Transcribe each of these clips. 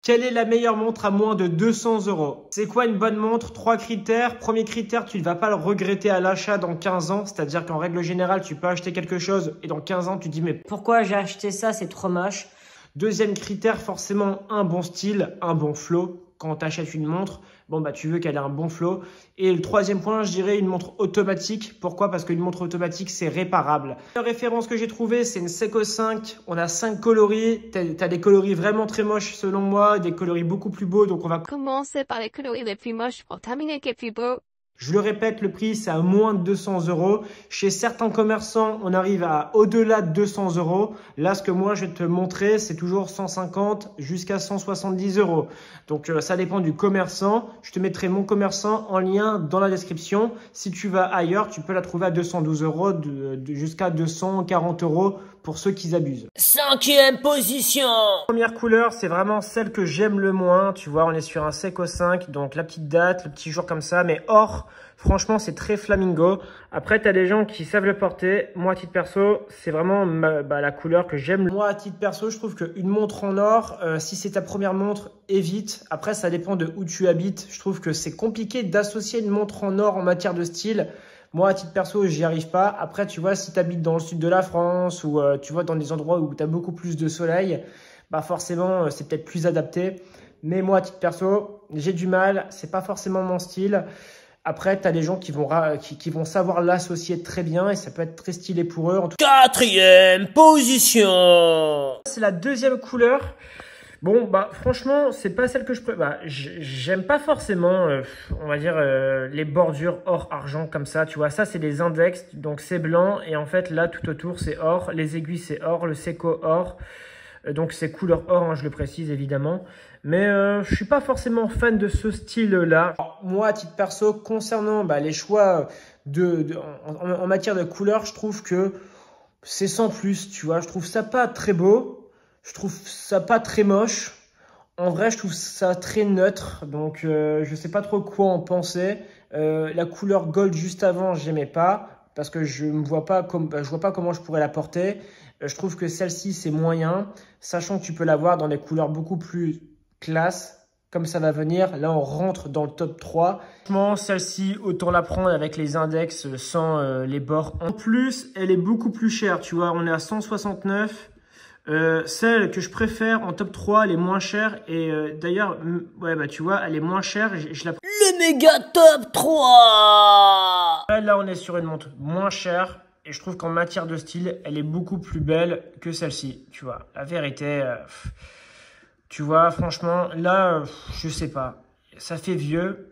Quelle est la meilleure montre à moins de 200 €? C'est quoi une bonne montre? 3 critères. Premier critère, tu ne vas pas le regretter à l'achat dans 15 ans. C'est-à-dire qu'en règle générale, tu peux acheter quelque chose et dans 15 ans, tu te dis mais pourquoi j'ai acheté ça? C'est trop moche. Deuxième critère, forcément un bon style, un bon flow. Quand tu achètes une montre, bon bah tu veux qu'elle ait un bon flow. Et le troisième point, je dirais une montre automatique. Pourquoi? Parce qu'une montre automatique, c'est réparable. La référence que j'ai trouvée, c'est une Seiko 5. On a 5 coloris. T'as des coloris vraiment très moches selon moi, des coloris beaucoup plus beaux. Donc on va commencer par les coloris les plus moches pour terminer avec les plus beaux. Je le répète, le prix, c'est à moins de 200 €. Chez certains commerçants, on arrive à au-delà de 200 €. Là, ce que moi, je vais te montrer, c'est toujours 150 jusqu'à 170 €. Donc, ça dépend du commerçant. Je te mettrai mon commerçant en lien dans la description. Si tu vas ailleurs, tu peux la trouver à 212 € jusqu'à 240 € pour ceux qui abusent. 5e position. Première couleur, c'est vraiment celle que j'aime le moins. Tu vois, on est sur un Seiko 5, donc la petite date, le petit jour comme ça, mais or, franchement, c'est très flamingo. Après, tu as des gens qui savent le porter. Moi, à titre perso, c'est vraiment la couleur que j'aime. Moi, à titre perso, je trouve qu'une montre en or, si c'est ta première montre, évite. Après, ça dépend de où tu habites. Je trouve que c'est compliqué d'associer une montre en or en matière de style. Moi, à titre perso, j'y arrive pas. Après, tu vois, si tu habites dans le sud de la France ou tu vois dans des endroits où tu as beaucoup plus de soleil, bah forcément, c'est peut-être plus adapté. Mais moi, à titre perso, j'ai du mal. C'est pas forcément mon style. Après, tu as des gens qui vont savoir l'associer très bien et ça peut être très stylé pour eux. En tout cas, 4e position. C'est la deuxième couleur. Bon, bah franchement, c'est pas celle que je préfère. Bah, j'aime pas forcément, on va dire, les bordures or argent comme ça. Tu vois, ça, c'est des index. Donc, c'est blanc. Et en fait, là, tout autour, c'est or. Les aiguilles, c'est or. Le Seiko, or. Donc, c'est couleur or, hein, je le précise, évidemment. Mais je suis pas forcément fan de ce style-là. Moi, à titre perso, concernant les choix en matière de couleur, je trouve que c'est sans plus, tu vois. Je trouve ça pas très beau. Je trouve ça pas très moche. En vrai, je trouve ça très neutre. Donc, je sais pas trop quoi en penser. La couleur gold juste avant, j'aimais pas. Parce que je vois pas comment je pourrais la porter. Je trouve que celle-ci, c'est moyen. Sachant que tu peux l'avoir dans des couleurs beaucoup plus classe, comme ça va venir. Là, on rentre dans le top 3. Franchement, celle-ci, autant la prendre avec les index sans les bords. En plus, elle est beaucoup plus chère. Tu vois, on est à 169. Celle que je préfère en top 3, elle est moins chère. Et d'ailleurs, ouais, bah tu vois, elle est moins chère. Le méga top 3. Là, on est sur une montre moins chère. Et je trouve qu'en matière de style, elle est beaucoup plus belle que celle-ci. Tu vois, la vérité... tu vois, franchement, là, je sais pas. Ça fait vieux.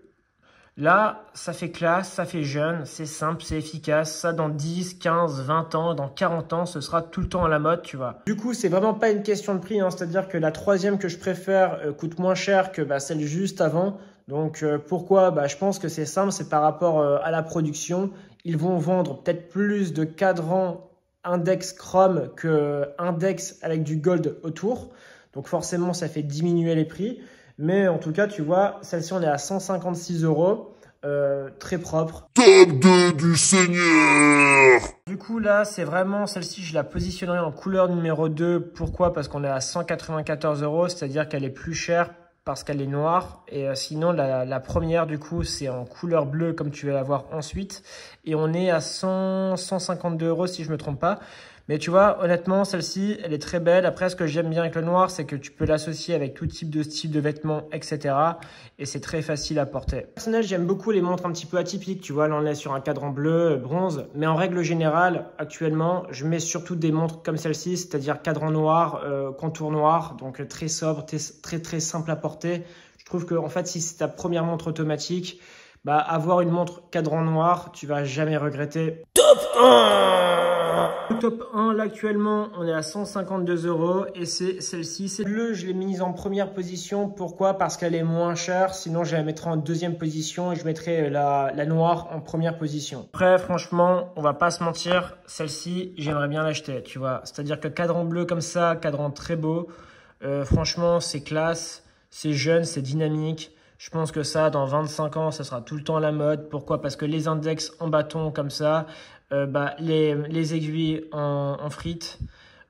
Là, ça fait classe, ça fait jeune, c'est simple, c'est efficace. Ça, dans 10, 15, 20 ans, dans 40 ans, ce sera tout le temps à la mode, tu vois. Du coup, c'est vraiment pas une question de prix. Hein. C'est-à-dire que la troisième que je préfère coûte moins cher que celle juste avant. Donc, pourquoi? Je pense que c'est simple, c'est par rapport à la production. Ils vont vendre peut-être plus de cadrans index chrome que index avec du gold autour. Donc forcément, ça fait diminuer les prix. Mais en tout cas, tu vois, celle-ci, on est à 156 €. Très propre. Top 2 du Seigneur. Du coup, là, c'est vraiment celle-ci, je la positionnerai en couleur numéro 2. Pourquoi? Parce qu'on est à 194 €, c'est-à-dire qu'elle est plus chère parce qu'elle est noire. Et sinon, la première, du coup, c'est en couleur bleue, comme tu vas la voir ensuite. Et on est à 152 € si je ne me trompe pas. Mais tu vois, honnêtement, celle-ci, elle est très belle. Après, ce que j'aime bien avec le noir, c'est que tu peux l'associer avec tout type de style de vêtements, etc. Et c'est très facile à porter. Personnellement, j'aime beaucoup les montres un petit peu atypiques. Tu vois, là, on est sur un cadran bleu, bronze. Mais en règle générale, actuellement, je mets surtout des montres comme celle-ci, c'est-à-dire cadran noir, contour noir. Donc, très sobre, très simple à porter. Je trouve que, en fait, si c'est ta première montre automatique, avoir une montre cadran noir, tu vas jamais regretter. Top 1. Le top 1, là, actuellement, on est à 152 € et c'est celle-ci. C'est bleu, je l'ai mise en première position. Pourquoi? Parce qu'elle est moins chère. Sinon, je la mettrais en deuxième position et je mettrais la noire en première position. Après, franchement, on va pas se mentir. Celle-ci, j'aimerais bien l'acheter, tu vois. C'est-à-dire que cadran bleu comme ça, cadran très beau. Franchement, c'est classe, c'est jeune, c'est dynamique. Je pense que ça, dans 25 ans, ça sera tout le temps à la mode. Pourquoi? Parce que les index en bâton comme ça, les aiguilles en frites,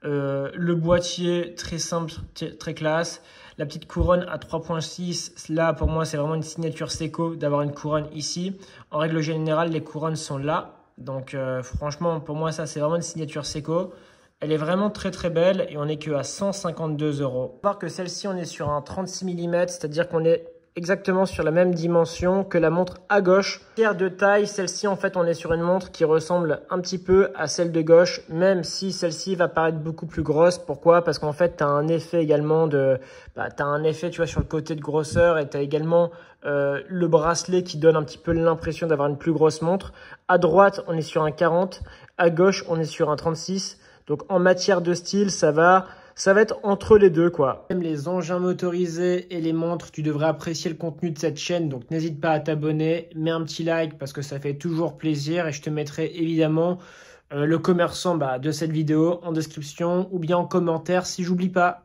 le boîtier très simple, très classe, La petite couronne à 3.6, là pour moi c'est vraiment une signature Seiko d'avoir une couronne ici. En règle générale, les couronnes sont là. Donc franchement, pour moi ça c'est vraiment une signature Seiko. Elle est vraiment très très belle et on est que à 152 €. Faut voir que celle-ci on est sur un 36 mm, c'est-à-dire qu'on est exactement sur la même dimension que la montre à gauche. Tiers de taille, celle-ci en fait on est sur une montre qui ressemble un petit peu à celle de gauche, même si celle-ci va paraître beaucoup plus grosse. Pourquoi? Parce qu'en fait tu as un effet également de... tu as un effet tu vois sur le côté de grosseur et tu as également le bracelet qui donne un petit peu l'impression d'avoir une plus grosse montre. À droite on est sur un 40, à gauche on est sur un 36. Donc en matière de style, ça va être entre les deux quoi. Même les engins motorisés et les montres, tu devrais apprécier le contenu de cette chaîne. Donc n'hésite pas à t'abonner, mets un petit like parce que ça fait toujours plaisir. Et je te mettrai évidemment le commerçant de cette vidéo en description ou bien en commentaire si j'oublie pas.